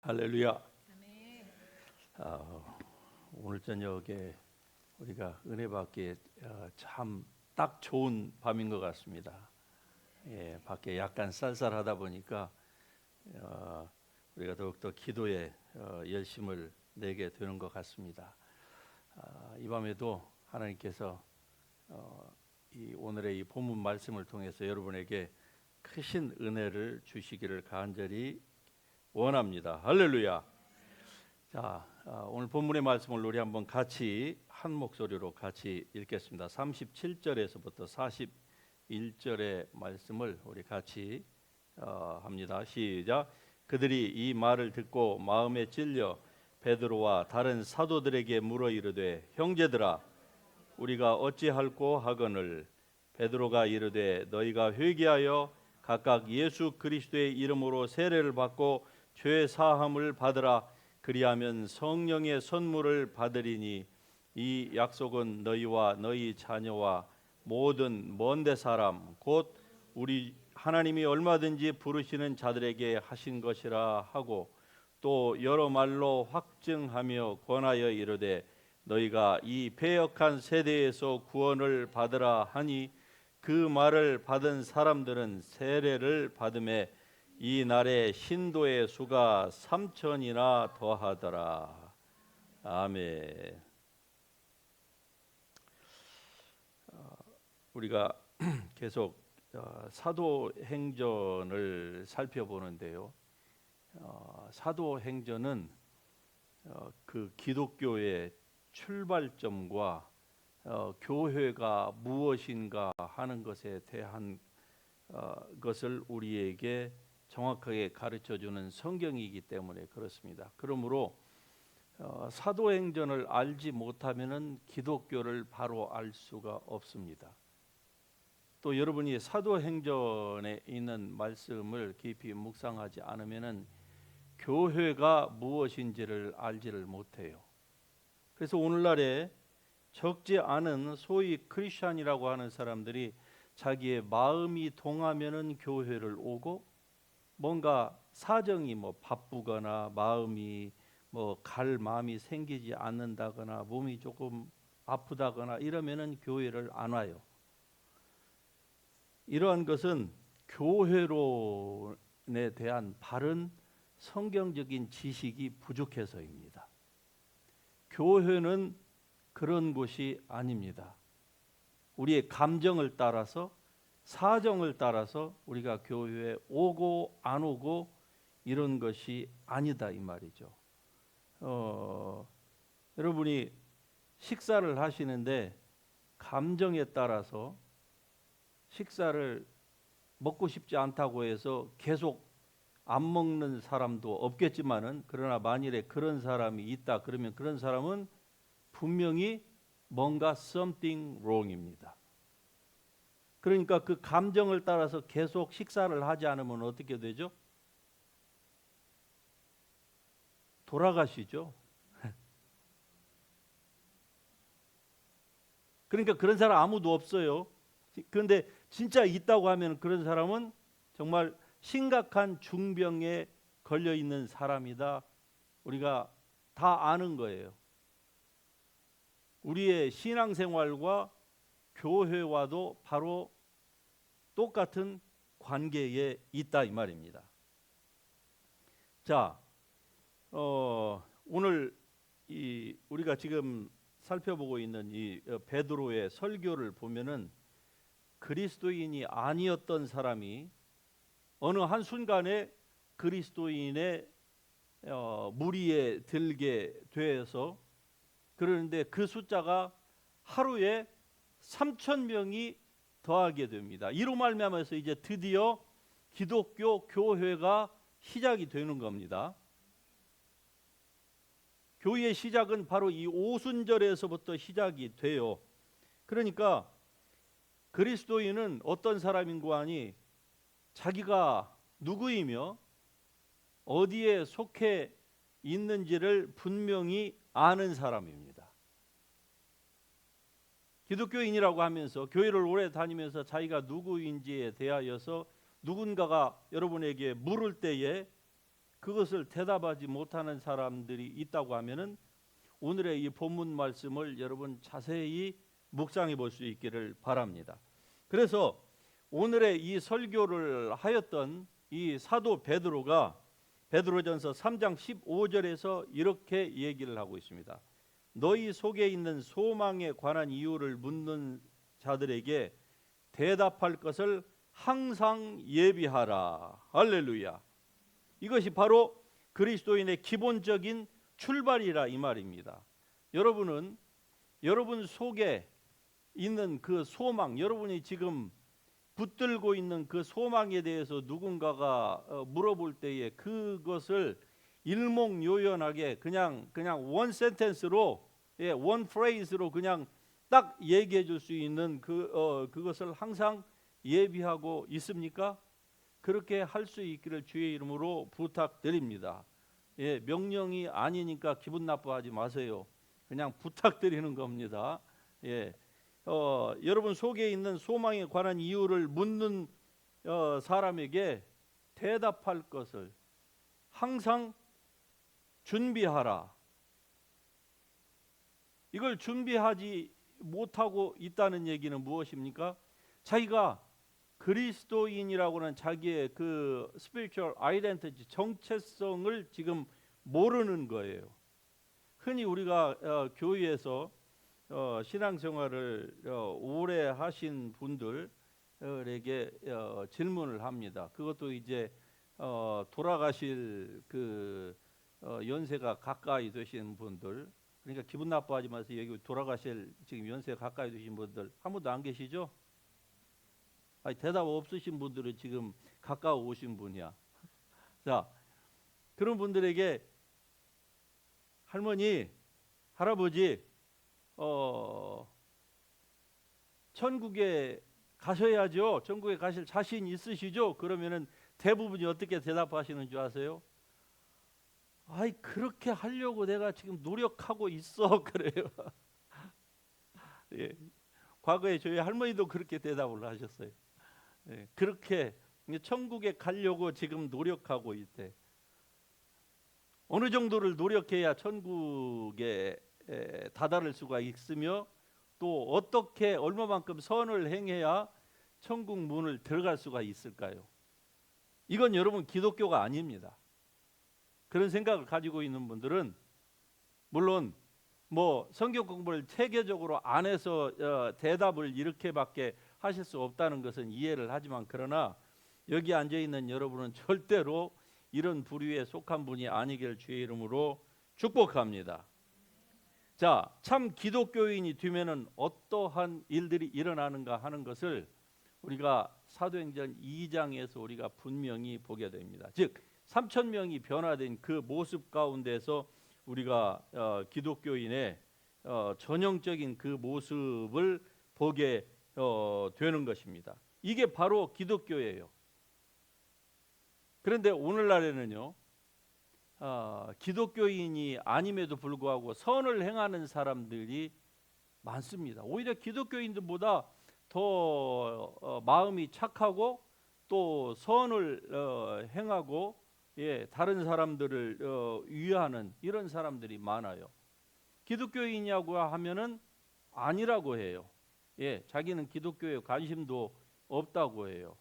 할렐루야. 아멘. 오늘 저녁에 우리가 은혜 받기에 참 딱 좋은 밤인 것 같습니다. 밖에 약간 쌀쌀하다 보니까 우리가 더욱더 기도에 열심을 내게 되는 것 같습니다. 이 밤에도 하나님께서 이 오늘의 이 본문 말씀을 통해서 여러분에게 크신 은혜를 주시기를 간절히 원합니다. 할렐루야. 자, 오늘 본문의 말씀을 우리 한번 같이 한 목소리로 같이 읽겠습니다. 37절에서부터 41절의 말씀을 우리 같이 합니다. 시작. 그들이 이 말을 듣고 마음에 찔려 베드로와 다른 사도들에게 물어 이르되 형제들아 우리가 어찌할꼬 하거늘. 베드로가 이르되 너희가 회개하여 각각 예수 그리스도의 이름으로 세례를 받고 죄 사함을 받으라. 그리하면 성령의 선물을 받으리니 이 약속은 너희와 너희 자녀와 모든 먼데 사람 곧 우리 하나님이 얼마든지 부르시는 자들에게 하신 것이라 하고 또 여러 말로 확증하며 권하여 이르되 너희가 이 패역한 세대에서 구원을 받으라 하니 그 말을 받은 사람들은 세례를 받음에 이 날에 신도의 수가 3,000이나 더하더라. 아멘. 우리가 계속 사도행전을 살펴보는데요. 사도행전은 그 기독교의 출발점과 교회가 무엇인가 하는 것에 대한 것을 우리에게 정확하게 가르쳐주는 성경이기 때문에 그렇습니다. 그러므로 사도행전을 알지 못하면은 기독교를 바로 알 수가 없습니다. 또 여러분이 사도행전에 있는 말씀을 깊이 묵상하지 않으면은 교회가 무엇인지를 알지를 못해요. 그래서 오늘날에 적지 않은 소위 크리스천이라고 하는 사람들이 자기의 마음이 동하면은 교회를 오고 뭔가 사정이 바쁘거나 마음이 갈 마음이 생기지 않는다거나 몸이 조금 아프다거나 이러면은 교회를 안 와요. 이러한 것은 교회론에 대한 바른 성경적인 지식이 부족해서입니다. 교회는 그런 곳이 아닙니다. 우리의 감정을 따라서 사정을 따라서 우리가 교회에 오고 안 오고 이런 것이 아니다 이 말이죠. 여러분이 식사를 하시는데 감정에 따라서 식사를 먹고 싶지 않다고 해서 계속 안 먹는 사람도 없겠지만은 그러나 만일에 그런 사람이 있다 그러면 그런 사람은 분명히 뭔가 something wrong입니다. 그러니까 그 감정을 따라서 계속 식사를 하지 않으면 어떻게 되죠? 돌아가시죠. 그러니까 그런 사람 아무도 없어요. 그런데 진짜 있다고 하면 그런 사람은 정말 심각한 중병에 걸려 있는 사람이다. 우리가 다 아는 거예요. 우리의 신앙생활과 교회와도 바로 똑같은 관계에 있다 이 말입니다. 자, 오늘 우리가 지금 살펴보고 있는 이 베드로의 설교를 보면은 그리스도인이 아니었던 사람이 어느 한 순간에 그리스도인의 무리에 들게 되어서 그러는데 그 숫자가 하루에 3,000명이 더하게 됩니다. 이로 말미암아서 이제 드디어 기독교 교회가 시작이 되는 겁니다. 교회의 시작은 바로 이 오순절에서부터 시작이 돼요. 그러니까 그리스도인은 어떤 사람인고 하니 자기가 누구이며 어디에 속해 있는지를 분명히 아는 사람입니다. 기독교인이라고 하면서 교회를 오래 다니면서 자기가 누구인지에 대하여서 누군가가 여러분에게 물을 때에 그것을 대답하지 못하는 사람들이 있다고 하면은 오늘의 이 본문 말씀을 여러분 자세히 묵상해 볼 수 있기를 바랍니다. 그래서 오늘의 이 설교를 하였던 이 사도 베드로가 베드로전서 3장 15절에서 이렇게 얘기를 하고 있습니다. 너희 속에 있는 소망에 관한 이유를 묻는 자들에게 대답할 것을 항상 예비하라. 할렐루야. 이것이 바로 그리스도인의 기본적인 출발이라 이 말입니다. 여러분은 여러분 속에 있는 그 소망, 여러분이 지금 붙들고 있는 그 소망에 대해서 누군가가 물어볼 때에 그것을 일목요연하게 그냥 원 센텐스로, 원 프레이즈로 그냥 딱 얘기해 줄 수 있는 그것을 항상 예비하고 있습니까? 그렇게 할 수 있기를 주의 이름으로 부탁드립니다. 명령이 아니니까 기분 나빠하지 마세요. 그냥 부탁드리는 겁니다. 여러분 속에 있는 소망에 관한 이유를 묻는 사람에게 대답할 것을 항상 준비하라. 이걸 준비하지 못하고 있다는 얘기는 무엇입니까? 자기가 그리스도인이라고는 자기의 그 spiritual identity, 정체성을 지금 모르는 거예요. 흔히 우리가 교회에서 신앙생활을 오래 하신 분들에게 질문을 합니다. 그것도 이제 돌아가실 그 연세가 가까이 되신 분들, 그러니까 기분 나빠하지 마세요. 여기 돌아가실 지금 연세가 가까이 되신 분들 한 분도 안 계시죠? 아니, 대답 없으신 분들은 지금 가까워 오신 분이야. 자, 그런 분들에게 할머니, 할아버지, 천국에 가셔야죠. 천국에 가실 자신 있으시죠? 그러면은 대부분이 어떻게 대답하시는 줄 아세요? 아이, 그렇게 하려고 내가 지금 노력하고 있어. 그래요. 과거에 저희 할머니도 그렇게 대답을 하셨어요. 그렇게 천국에 가려고 지금 노력하고 있대. 어느 정도를 노력해야 천국에 다다를 수가 있으며 또 어떻게 얼마만큼 선을 행해야 천국 문을 들어갈 수가 있을까요? 이건 여러분 기독교가 아닙니다. 그런 생각을 가지고 있는 분들은 물론 뭐 성경 공부를 체계적으로 안 해서 대답을 이렇게밖에 하실 수 없다는 것은 이해를 하지만, 그러나 여기 앉아 있는 여러분은 절대로 이런 부류에 속한 분이 아니길 주의 이름으로 축복합니다. 자, 참 기독교인이 되면은 어떠한 일들이 일어나는가 하는 것을 우리가 사도행전 2장에서 우리가 분명히 보게 됩니다. 즉 3천 명이 변화된 그 모습 가운데서 우리가 기독교인의 전형적인 그 모습을 보게 되는 것입니다. 이게 바로 기독교예요. 그런데 오늘날에는요, 기독교인이 아님에도 불구하고 선을 행하는 사람들이 많습니다. 오히려 기독교인들보다 더 마음이 착하고 또 선을 행하고 다른 사람들을 위하는 이런 사람들이 많아요. 기독교인이라고 하면은 아니라고 해요. 자기는 기독교에 관심도 없다고 해요.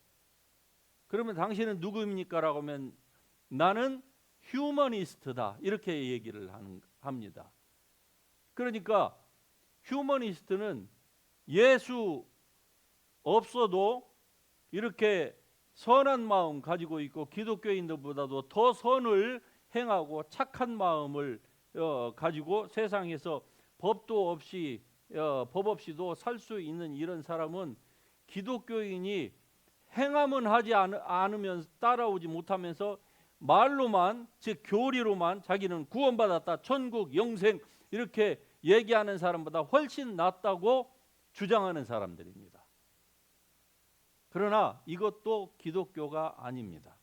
그러면 당신은 누구입니까? 라고 하면 나는 휴머니스트다, 이렇게 얘기를 합니다. 그러니까 휴머니스트는 예수 없어도 이렇게 선한 마음 가지고 있고 기독교인들보다도 더 선을 행하고 착한 마음을 가지고 세상에서 법 없이도 살 수 있는 이런 사람은 기독교인이 행함은 하지 않으면 따라오지 못하면서 말로만, 즉 교리로만 자기는 구원받았다, 천국, 영생 이렇게 얘기하는 사람보다 훨씬 낫다고 주장하는 사람들입니다. 그러나 이것도 기독교가 아닙니다.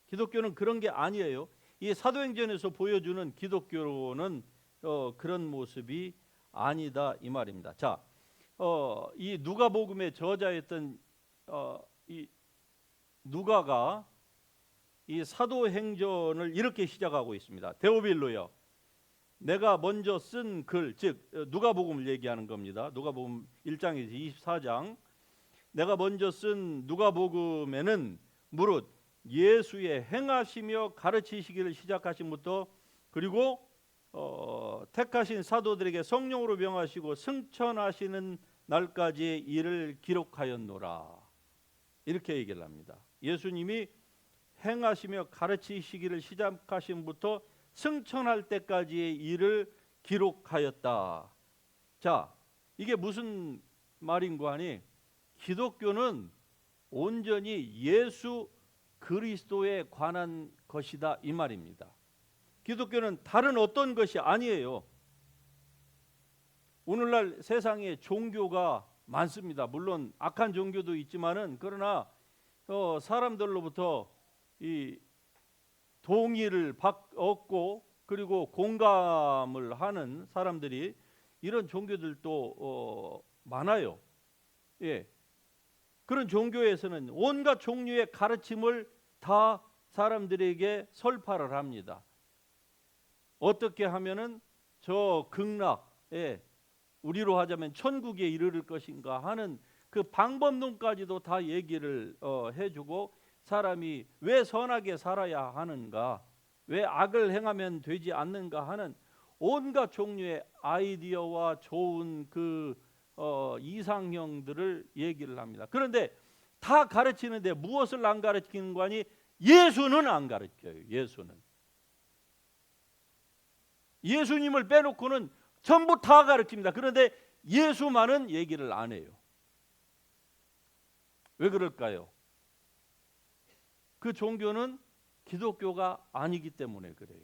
기독교는 그런 게 아니에요. 이 사도행전에서 보여주는 기독교는 그런 모습이 아니다 이 말입니다. 자, 이 누가복음의 저자였던 이 누가가 이 사도행전을 이렇게 시작하고 있습니다. 데오빌로여, 내가 먼저 쓴 글, 즉 누가복음을 얘기하는 겁니다. 누가복음 1장에서 24장, 내가 먼저 쓴 누가복음에는 무릇 예수의 행하시며 가르치시기를 시작하신부터 그리고 택하신 사도들에게 성령으로 명하시고 승천하시는 날까지의 일을 기록하였노라. 이렇게 얘기를 합니다. 예수님이 행하시며 가르치시기를 시작하신부터 승천할 때까지의 일을 기록하였다. 자, 이게 무슨 말인고 하니 기독교는 온전히 예수 그리스도에 관한 것이다 이 말입니다. 기독교는 다른 어떤 것이 아니에요. 오늘날 세상에 종교가 많습니다. 물론 악한 종교도 있지만은 그러나 사람들로부터 이 동의를 얻고 그리고 공감을 하는 사람들이 이런 종교들도 많아요. 예. 그런 종교에서는 온갖 종류의 가르침을 다 사람들에게 설파를 합니다. 어떻게 하면은 저 극락에 우리로 하자면 천국에 이르를 것인가 하는 그 방법론까지도 다 얘기를 해주고 사람이 왜 선하게 살아야 하는가, 왜 악을 행하면 되지 않는가 하는 온갖 종류의 아이디어와 좋은 그 이상형들을 얘기를 합니다. 그런데 다 가르치는데 무엇을 안 가르치는 거니? 예수는 안 가르쳐요. 예수님을 빼놓고는 전부 다 가르칩니다. 그런데 예수만은 얘기를 안 해요. 왜 그럴까요? 그 종교는 기독교가 아니기 때문에 그래요.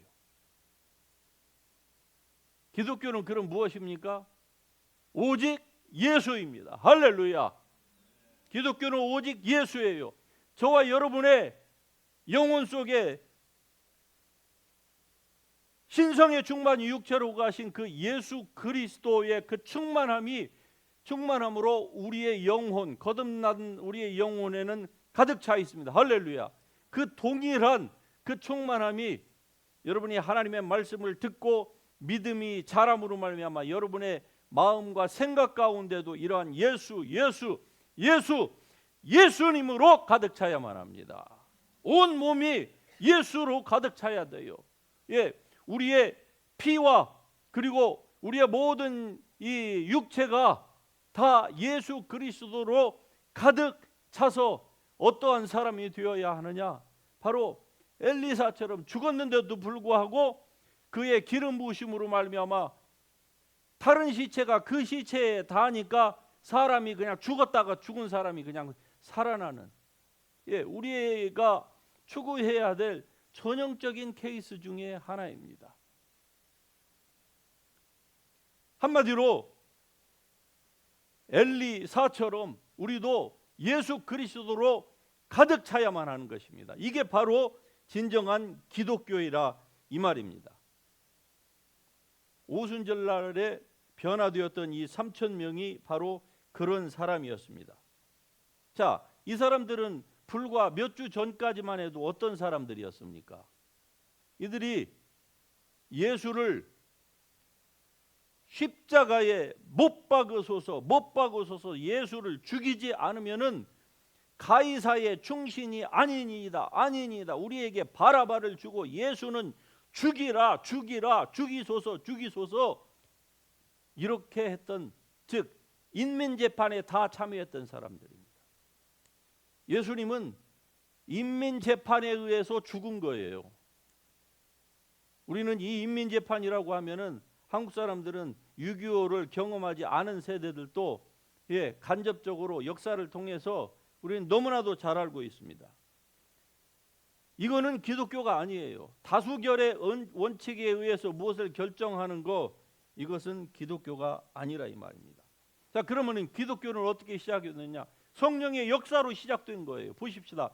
기독교는 그럼 무엇입니까? 오직 예수입니다. 할렐루야. 기독교는 오직 예수예요. 저와 여러분의 영혼 속에 신성의 충만이 육체로 가신 그 예수 그리스도의 그 충만함으로 우리의 영혼, 거듭난 우리의 영혼에는 가득 차 있습니다. 할렐루야. 그 동일한 그 충만함이 여러분이 하나님의 말씀을 듣고 믿음이 자람으로 말미암아 여러분의 마음과 생각 가운데도 이러한 예수님으로 가득 차야만 합니다. 온 몸이 예수로 가득 차야 돼요. 예, 우리의 피와 그리고 우리의 모든 이 육체가 다 예수 그리스도로 가득 차서 어떠한 사람이 되어야 하느냐? 바로 엘리사처럼 죽었는데도 불구하고 그의 기름 부으심으로 말미암아 다른 시체가 그 시체에 닿으니까 사람이 그냥 죽었다가 죽은 사람이 그냥 살아나는, 예, 우리가 추구해야 될 전형적인 케이스 중에 하나입니다. 한마디로 엘리사처럼 우리도 예수 그리스도로 가득 차야만 하는 것입니다. 이게 바로 진정한 기독교이라 이 말입니다. 오순절날에 변화되었던 이 3,000명이 바로 그런 사람이었습니다. 자, 이 사람들은 불과 몇 주 전까지만 해도 어떤 사람들이었습니까? 이들이 예수를 십자가에 못 박으소서 예수를 죽이지 않으면은 가이사의 충신이 아니니이다 우리에게 바라바를 주고 예수는 죽이소서 이렇게 했던, 즉 인민재판에 다 참여했던 사람들입니다. 예수님은 인민재판에 의해서 죽은 거예요. 우리는 이 인민재판이라고 하면은 한국 사람들은 6.25를 경험하지 않은 세대들도 간접적으로 역사를 통해서 우리는 너무나도 잘 알고 있습니다. 이거는 기독교가 아니에요. 다수결의 원칙에 의해서 무엇을 결정하는 거, 이것은 기독교가 아니라 이 말입니다. 자, 그러면 기독교는 어떻게 시작했느냐? 성령의 역사로 시작된 거예요. 보십시다.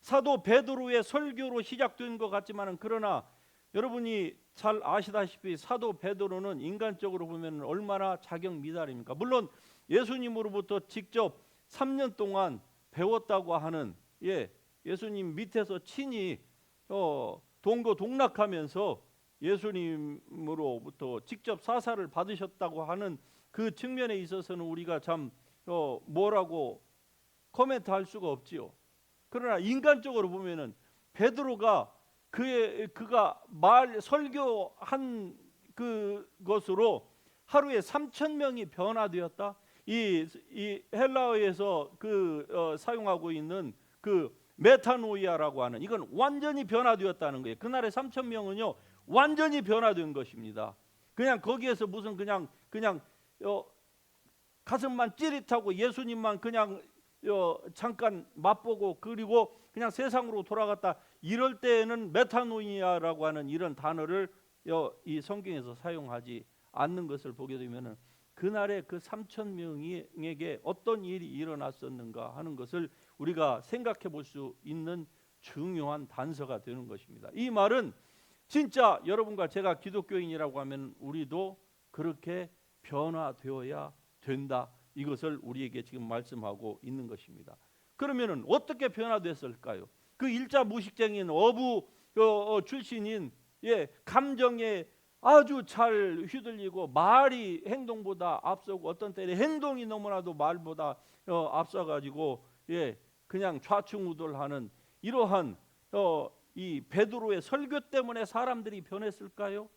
사도 베드로의 설교로 시작된 것 같지만은 그러나 여러분이 잘 아시다시피 사도 베드로는 인간적으로 보면 얼마나 자격 미달입니까? 물론 예수님으로부터 직접 3년 동안 배웠다고 하는, 예수님 밑에서 친히 동거동락하면서 예수님으로부터 직접 사사를 받으셨다고 하는 그 측면에 있어서는 우리가 참 뭐라고 코멘트할 수가 없지요. 그러나 인간적으로 보면은 베드로가 그가 설교한 그것으로 하루에 3,000명이 변화되었다. 이 헬라어에서 사용하고 있는 그 메타노이아라고 하는, 이건 완전히 변화되었다는 거예요. 그날의 3,000명은요 완전히 변화된 것입니다. 그냥 거기에서 무슨 그냥 가슴만 찌릿하고 예수님만 그냥 잠깐 맛보고 그리고 그냥 세상으로 돌아갔다, 이럴 때에는 메타노이아라고 하는 이런 단어를 이 성경에서 사용하지 않는 것을 보게 되면은 그날에 그 3,000명에게 어떤 일이 일어났었는가 하는 것을 우리가 생각해 볼 수 있는 중요한 단서가 되는 것입니다. 이 말은 진짜 여러분과 제가 기독교인이라고 하면 우리도 그렇게 변화되어야 된다, 이것을 우리에게 지금 말씀하고 있는 것입니다. 그러면은 어떻게 변화됐을까요? 그 일자 무식쟁이인 어부 출신인 감정에 아주 잘 휘둘리고 말이 행동보다 앞서고 어떤 때는 행동이 너무나도 말보다 앞서가지고 그냥 좌충우돌하는 이러한 이 베드로의 설교 때문에 사람들이 변했을까요?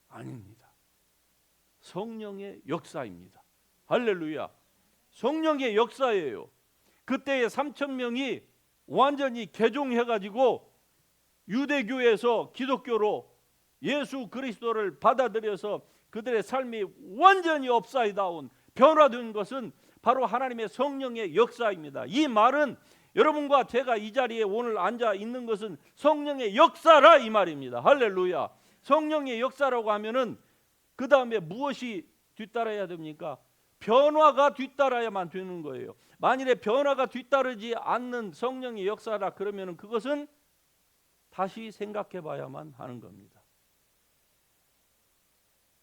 아닙니다. 성령의 역사입니다. 할렐루야. 성령의 역사예요. 그때의 3,000명이 완전히 개종해가지고 유대교에서 기독교로 예수 그리스도를 받아들여서 그들의 삶이 완전히 업사이드다운 변화된 것은 바로 하나님의 성령의 역사입니다. 이 말은 여러분과 제가 이 자리에 오늘 앉아 있는 것은 성령의 역사라 이 말입니다. 할렐루야. 성령의 역사라고 하면은 그 다음에 무엇이 뒤따라야 됩니까? 변화가 뒤따라야만 되는 거예요. 만일에 변화가 뒤따르지 않는 성령의 역사라 그러면은 그것은 다시 생각해 봐야만 하는 겁니다.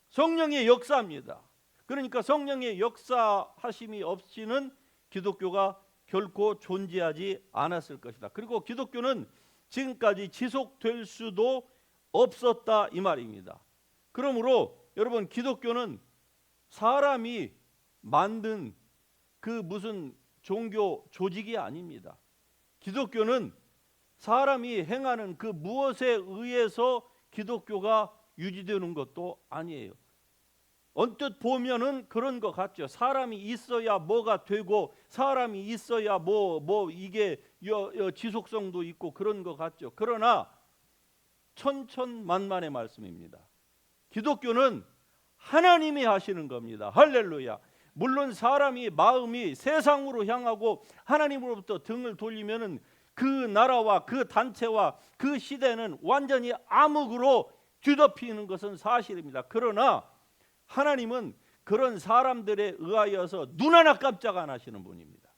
성령의 역사입니다. 그러니까 성령의 역사하심이 없이는 기독교가 결코 존재하지 않았을 것이다. 그리고 기독교는 지금까지 지속될 수도 없었다 이 말입니다. 그러므로 여러분, 기독교는 사람이 만든 그 무슨 종교 조직이 아닙니다. 기독교는 사람이 행하는 그 무엇에 의해서 기독교가 유지되는 것도 아니에요. 언뜻 보면은 그런 것 같죠. 사람이 있어야 뭐가 되고 사람이 있어야 이게 지속성도 있고 그런 것 같죠. 그러나 천천만만의 말씀입니다. 기독교는 하나님이 하시는 겁니다. 할렐루야. 물론 사람이 마음이 세상으로 향하고 하나님으로부터 등을 돌리면은 그 나라와 그 단체와 그 시대는 완전히 암흑으로 뒤덮이는 것은 사실입니다. 그러나 하나님은 그런 사람들에 의하여서 눈 하나 깜짝 안 하시는 분입니다.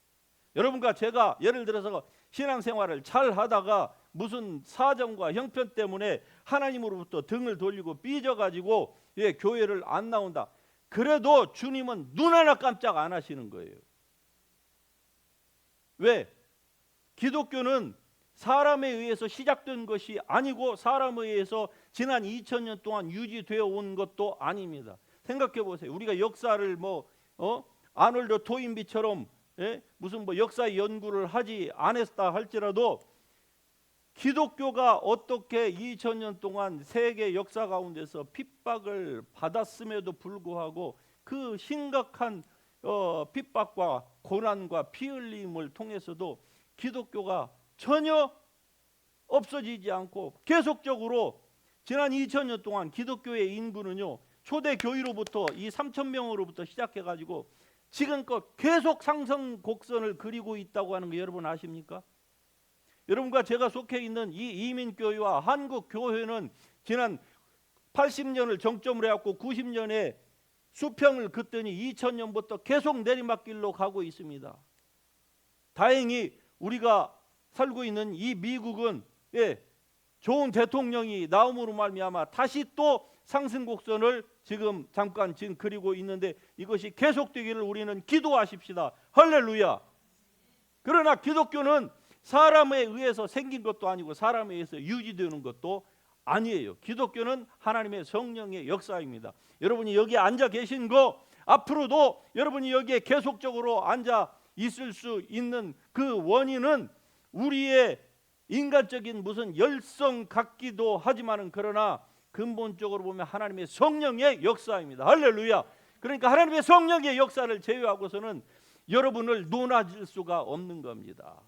여러분과 제가 예를 들어서 신앙생활을 잘 하다가 무슨 사정과 형편 때문에 하나님으로부터 등을 돌리고 삐져가지고 교회를 안 나온다. 그래도 주님은 눈 하나 깜짝 안 하시는 거예요. 왜? 기독교는 사람에 의해서 시작된 것이 아니고 사람에 의해서 지난 2000년 동안 유지되어 온 것도 아닙니다. 생각해 보세요. 우리가 역사를 아놀드 토인비처럼 무슨 역사 연구를 하지 않았다 할지라도 기독교가 어떻게 2000년 동안 세계 역사 가운데서 핍박을 받았음에도 불구하고 그 심각한 핍박과 고난과 피 흘림을 통해서도 기독교가 전혀 없어지지 않고 계속적으로 지난 2000년 동안 기독교의 인구는요, 초대 교회로부터 이 3,000명으로부터 시작해가지고 지금껏 계속 상승 곡선을 그리고 있다고 하는 거 여러분 아십니까? 여러분과 제가 속해 있는 이 이민교회와 한국교회는 지난 80년을 정점으로 해갖고 90년에 수평을 긋더니 2000년부터 계속 내리막길로 가고 있습니다. 다행히 우리가 살고 있는 이 미국은 좋은 대통령이 나옴으로 말미암아 다시 또 상승곡선을 지금 그리고 있는데 이것이 계속되기를 우리는 기도하십시다. 할렐루야. 그러나 기독교는 사람에 의해서 생긴 것도 아니고 사람에 의해서 유지되는 것도 아니에요. 기독교는 하나님의 성령의 역사입니다. 여러분이 여기 앉아 계신 거 앞으로도 여러분이 여기에 계속적으로 앉아 있을 수 있는 그 원인은 우리의 인간적인 무슨 열성 같기도 하지만은 그러나 근본적으로 보면 하나님의 성령의 역사입니다. 할렐루야. 그러니까 하나님의 성령의 역사를 제외하고서는 여러분을 논하질 수가 없는 겁니다.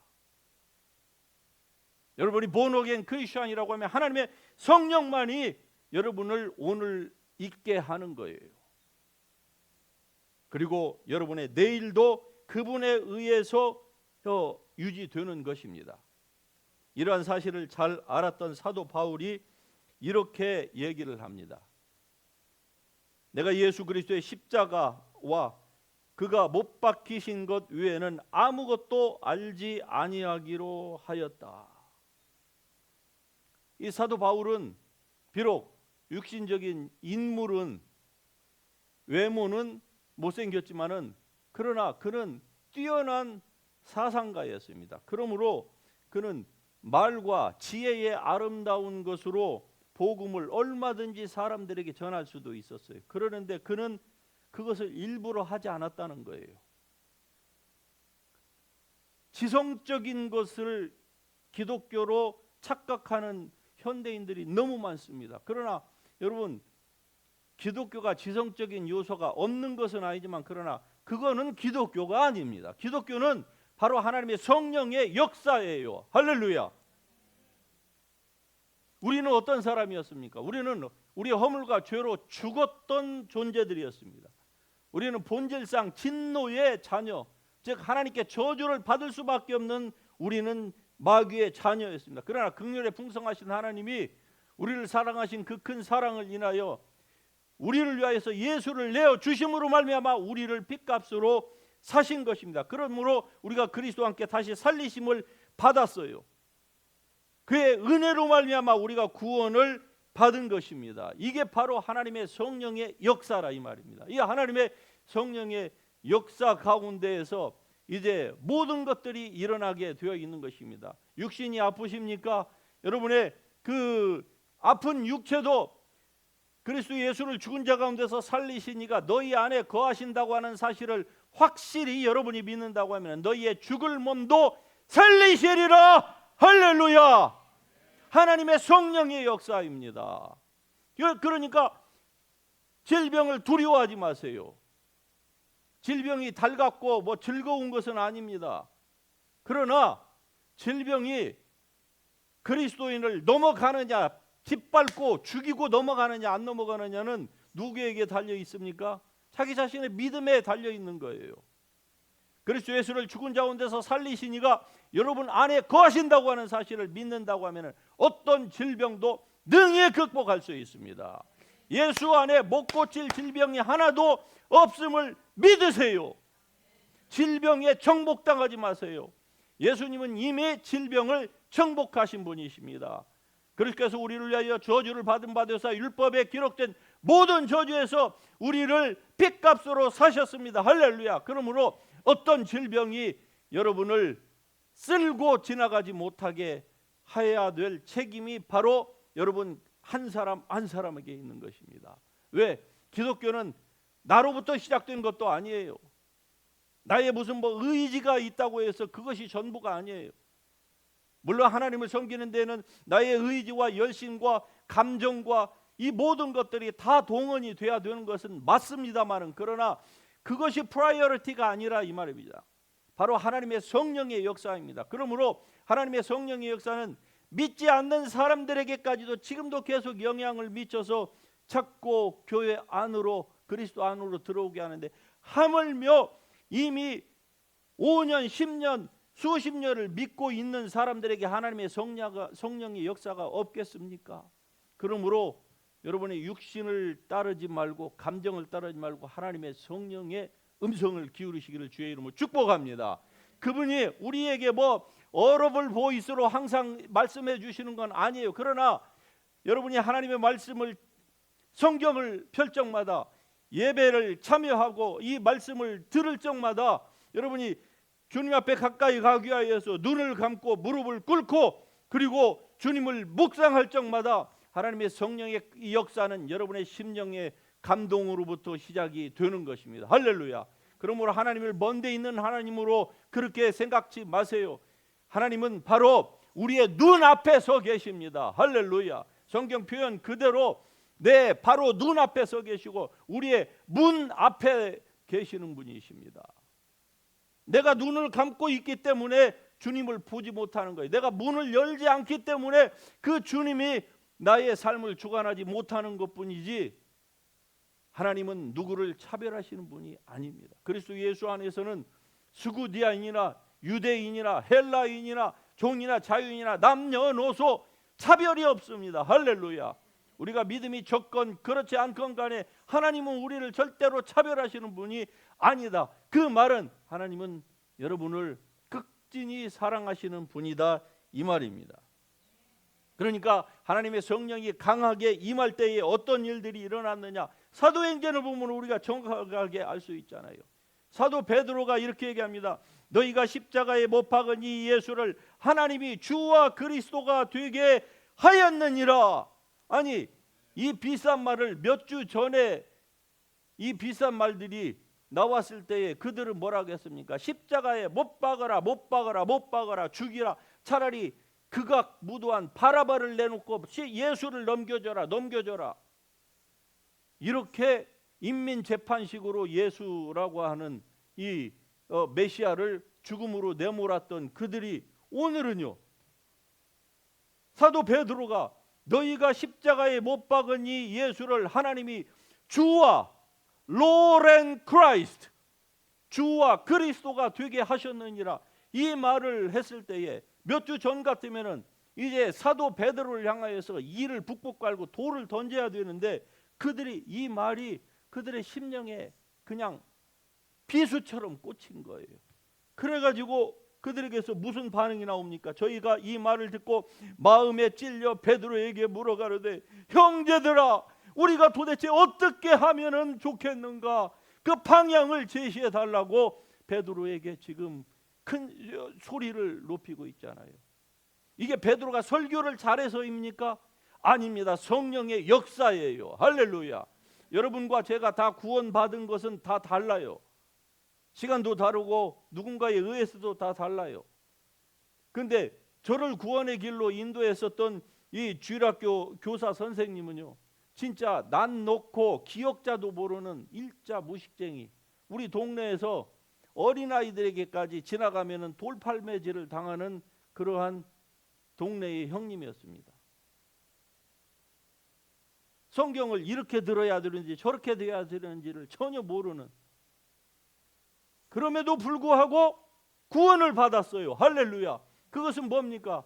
여러분이 본어게인 크리스천이라고 하면 하나님의 성령만이 여러분을 오늘 있게 하는 거예요. 그리고 여러분의 내일도 그분에 의해서 유지되는 것입니다. 이러한 사실을 잘 알았던 사도 바울이 이렇게 얘기를 합니다. 내가 예수 그리스도의 십자가와 그가 못 박히신 것 외에는 아무것도 알지 아니하기로 하였다. 이 사도 바울은 비록 육신적인 인물은 외모는 못생겼지만은 그러나 그는 뛰어난 사상가였습니다. 그러므로 그는 말과 지혜의 아름다운 것으로 복음을 얼마든지 사람들에게 전할 수도 있었어요. 그러는데 그는 그것을 일부러 하지 않았다는 거예요. 지성적인 것을 기독교로 착각하는 현대인들이 너무 많습니다. 그러나 여러분, 기독교가 지성적인 요소가 없는 것은 아니지만 그러나 그거는 기독교가 아닙니다. 기독교는 바로 하나님의 성령의 역사예요. 할렐루야. 우리는 어떤 사람이었습니까? 우리는 우리의 허물과 죄로 죽었던 존재들이었습니다. 우리는 본질상 진노의 자녀, 즉 하나님께 저주를 받을 수밖에 없는 우리는 마귀의 자녀였습니다. 그러나 긍휼에 풍성하신 하나님이 우리를 사랑하신 그 큰 사랑을 인하여 우리를 위하여서 예수를 내어 주심으로 말미암아 우리를 핏값으로 사신 것입니다. 그러므로 우리가 그리스도와 함께 다시 살리심을 받았어요. 그의 은혜로 말미암아 우리가 구원을 받은 것입니다. 이게 바로 하나님의 성령의 역사라 이 말입니다. 이 하나님의 성령의 역사 가운데에서 이제 모든 것들이 일어나게 되어 있는 것입니다. 육신이 아프십니까? 여러분의 그 아픈 육체도 그리스도 예수를 죽은 자 가운데서 살리시니가 너희 안에 거하신다고 하는 사실을 확실히 여러분이 믿는다고 하면 너희의 죽을 몸도 살리시리라. 할렐루야. 하나님의 성령의 역사입니다. 그러니까 질병을 두려워하지 마세요. 질병이 달갑고 뭐 즐거운 것은 아닙니다. 그러나 질병이 그리스도인을 넘어가느냐, 짓밟고 죽이고 넘어가느냐 안 넘어가느냐는 누구에게 달려 있습니까? 자기 자신의 믿음에 달려 있는 거예요. 그리스도 예수를 죽은 자 가운데서 살리시니가 여러분 안에 거하신다고 하는 사실을 믿는다고 하면 어떤 질병도 능히 극복할 수 있습니다. 예수 안에 못 고칠 질병이 하나도 없음을 믿으세요. 질병에 정복당하지 마세요. 예수님은 이미 질병을 정복하신 분이십니다. 그래서 우리를 위하여 저주를 받은 바 되사 율법에 기록된 모든 저주에서 우리를 핏값으로 사셨습니다. 할렐루야. 그러므로 어떤 질병이 여러분을 쓸고 지나가지 못하게 해야 될 책임이 바로 여러분 한 사람 한 사람에게 있는 것입니다. 왜? 기독교는 나로부터 시작된 것도 아니에요. 나의 무슨 뭐 의지가 있다고 해서 그것이 전부가 아니에요. 물론 하나님을 섬기는 데는 나의 의지와 열심과 감정과 이 모든 것들이 다 동원이 돼야 되는 것은 맞습니다만은 그러나 그것이 프라이어리티가 아니라 이 말입니다. 바로 하나님의 성령의 역사입니다. 그러므로 하나님의 성령의 역사는 믿지 않는 사람들에게까지도 지금도 계속 영향을 미쳐서 자꾸 교회 안으로 그리스도 안으로 들어오게 하는데 하물며 이미 5년 10년 수십 년을 믿고 있는 사람들에게 하나님의 성령의 역사가 없겠습니까? 그러므로 여러분의 육신을 따르지 말고 감정을 따르지 말고 하나님의 성령의 음성을 기울이시기를 주의 이름으로 축복합니다. 그분이 우리에게 뭐 어러블 보이스로 항상 말씀해 주시는 건 아니에요. 그러나 여러분이 하나님의 말씀을 성경을 펼 적마다 예배를 참여하고 이 말씀을 들을 적마다 여러분이 주님 앞에 가까이 가기 위하여서 눈을 감고 무릎을 꿇고 그리고 주님을 묵상할 적마다 하나님의 성령의 이 역사는 여러분의 심령의 감동으로부터 시작이 되는 것입니다. 할렐루야. 그러므로 하나님을 먼데 있는 하나님으로 그렇게 생각지 마세요. 하나님은 바로 우리의 눈 앞에 서 계십니다. 할렐루야. 성경 표현 그대로 바로 눈 앞에 서 계시고 우리의 문 앞에 계시는 분이십니다. 내가 눈을 감고 있기 때문에 주님을 보지 못하는 거예요. 내가 문을 열지 않기 때문에 그 주님이 나의 삶을 주관하지 못하는 것뿐이지 하나님은 누구를 차별하시는 분이 아닙니다. 그리스도 예수 안에서는 스구디아인이나 유대인이나 헬라인이나 종이나 자유인이나 남녀노소 차별이 없습니다. 할렐루야. 우리가 믿음이 적건 그렇지 않건 간에 하나님은 우리를 절대로 차별하시는 분이 아니다. 그 말은 하나님은 여러분을 극진히 사랑하시는 분이다 이 말입니다. 그러니까 하나님의 성령이 강하게 임할 때에 어떤 일들이 일어났느냐, 사도행전을 보면 우리가 정확하게 알 수 있잖아요. 사도 베드로가 이렇게 얘기합니다. 너희가 십자가에 못 박은 이 예수를 하나님이 주와 그리스도가 되게 하였느니라. 아니, 이 비싼 말을 몇 주 전에 이 비싼 말들이 나왔을 때에 그들은 뭐라고 했습니까? 십자가에 못 박아라, 못 박아라, 못 박아라, 죽이라. 차라리 극악 무도한 바라바를 내놓고 예수를 넘겨줘라. 이렇게 인민재판식으로 예수라고 하는 이 메시아를 죽음으로 내몰았던 그들이 오늘은요, 사도 베드로가 너희가 십자가에 못 박은 이 예수를 하나님이 주와 로렌 크라이스트, 주와 그리스도가 되게 하셨느니라, 이 말을 했을 때에 몇 주 전 같으면은 이제 사도 베드로를 향하여서 이를 북북 깔고 돌을 던져야 되는데 그들이 이 말이 그들의 심령에 그냥 비수처럼 꽂힌 거예요. 그래가지고 그들에게서 무슨 반응이 나옵니까? 저희가 이 말을 듣고 마음에 찔려 베드로에게 물어가르되 형제들아, 우리가 도대체 어떻게 하면은 좋겠는가? 그 방향을 제시해 달라고 베드로에게 지금 큰 소리를 높이고 있잖아요. 이게 베드로가 설교를 잘해서입니까? 아닙니다. 성령의 역사예요. 할렐루야. 여러분과 제가 다 구원받은 것은 다 달라요. 시간도 다르고 누군가에 의해서도 다 달라요. 근데 저를 구원의 길로 인도했었던 이 주일학교 교사 선생님은요, 진짜 난 놓고 기억자도 모르는 일자 무식쟁이, 우리 동네에서 어린아이들에게까지 지나가면은 돌팔매질을 당하는 그러한 동네의 형님이었습니다. 성경을 이렇게 들어야 되는지 저렇게 돼야 되는지를 전혀 모르는, 그럼에도 불구하고 구원을 받았어요. 할렐루야. 그것은 뭡니까?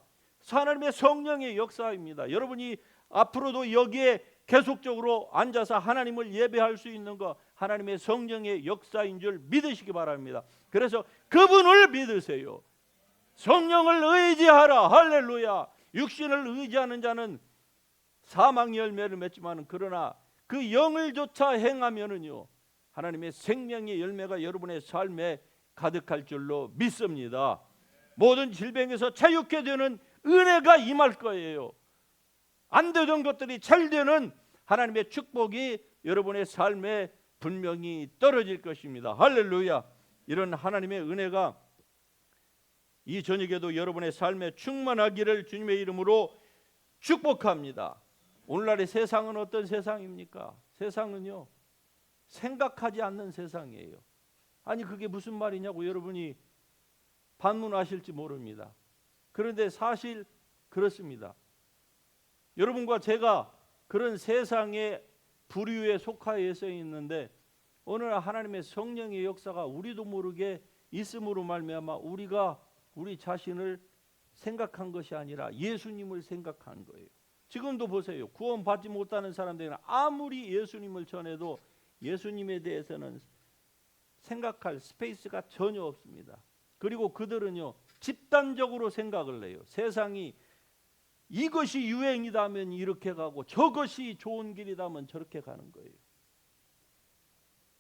하나님의 성령의 역사입니다. 여러분이 앞으로도 여기에 계속적으로 앉아서 하나님을 예배할 수 있는 것, 하나님의 성령의 역사인 줄 믿으시기 바랍니다. 그래서 그분을 믿으세요. 성령을 의지하라. 할렐루야. 육신을 의지하는 자는 사망 열매를 맺지만 그러나 그 영을 조차 행하면은요, 하나님의 생명의 열매가 여러분의 삶에 가득할 줄로 믿습니다. 모든 질병에서 자유케 되는 은혜가 임할 거예요. 안 되던 것들이 잘 되는 하나님의 축복이 여러분의 삶에 분명히 떨어질 것입니다. 할렐루야. 이런 하나님의 은혜가 이 저녁에도 여러분의 삶에 충만하기를 주님의 이름으로 축복합니다. 오늘날의 세상은 어떤 세상입니까? 세상은요, 생각하지 않는 세상이에요. 아니 그게 무슨 말이냐고 여러분이 반문하실지 모릅니다. 그런데 사실 그렇습니다. 여러분과 제가 그런 세상의 부류에 속하여서 있는데 어느 날 하나님의 성령의 역사가 우리도 모르게 있음으로 말미암아 우리가 우리 자신을 생각한 것이 아니라 예수님을 생각한 거예요. 지금도 보세요. 구원받지 못하는 사람들은 아무리 예수님을 전해도 예수님에 대해서는 생각할 스페이스가 전혀 없습니다. 그리고 그들은요, 집단적으로 생각을 해요. 세상이 이것이 유행이다 하면 이렇게 가고 저것이 좋은 길이다 하면 저렇게 가는 거예요.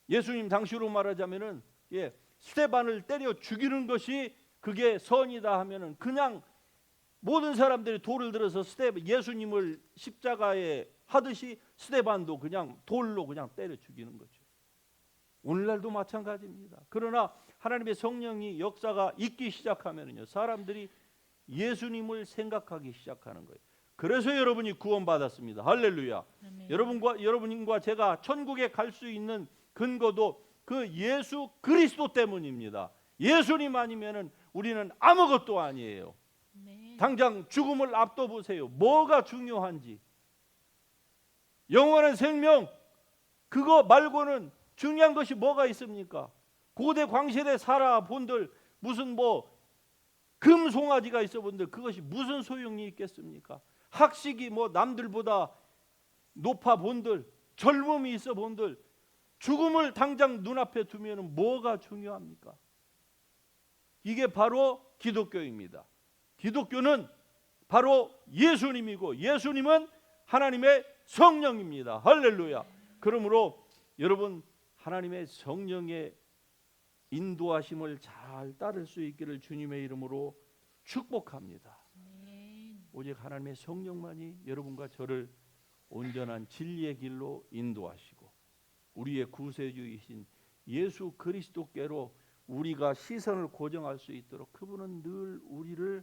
예수님 당시로 말하자면은 스데반을 때려 죽이는 것이 그게 선이다 하면은 그냥 모든 사람들이 돌을 들어서 예수님을 십자가에 하듯이 스데반도 그냥 돌로 그냥 때려 죽이는 거죠. 오늘날도 마찬가지입니다. 그러나 하나님의 성령이 역사가 있기 시작하면요, 사람들이 예수님을 생각하기 시작하는 거예요. 그래서 여러분이 구원받았습니다. 할렐루야. 아멘. 여러분과 제가 천국에 갈 수 있는 근거도 그 예수 그리스도 때문입니다. 예수님 아니면은 우리는 아무것도 아니에요. 아멘. 당장 죽음을 앞둬 보세요. 뭐가 중요한지. 영원한 생명, 그거 말고는 중요한 것이 뭐가 있습니까? 고대 광실에 살아본들, 무슨 뭐 금송아지가 있어 본들, 그것이 무슨 소용이 있겠습니까? 학식이 뭐 남들보다 높아 본들, 젊음이 있어 본들, 죽음을 당장 눈앞에 두면 뭐가 중요합니까? 이게 바로 기독교입니다. 기독교는 바로 예수님이고 예수님은 하나님의 성령입니다. 할렐루야. 그러므로 여러분, 하나님의 성령의 인도하심을 잘 따를 수 있기를 주님의 이름으로 축복합니다. 아멘. 오직 하나님의 성령만이 여러분과 저를 온전한 진리의 길로 인도하시고 우리의 구세주이신 예수 그리스도께로 우리가 시선을 고정할 수 있도록 그분은 늘 우리를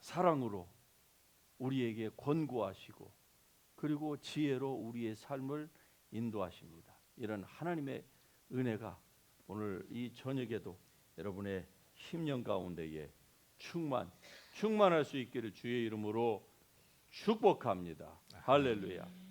사랑으로 우리에게 권고하시고 그리고 지혜로 우리의 삶을 인도하십니다. 이런 하나님의 은혜가 오늘 이 저녁에도 여러분의 심령 가운데에 충만할 수 있기를 주의 이름으로 축복합니다. 할렐루야.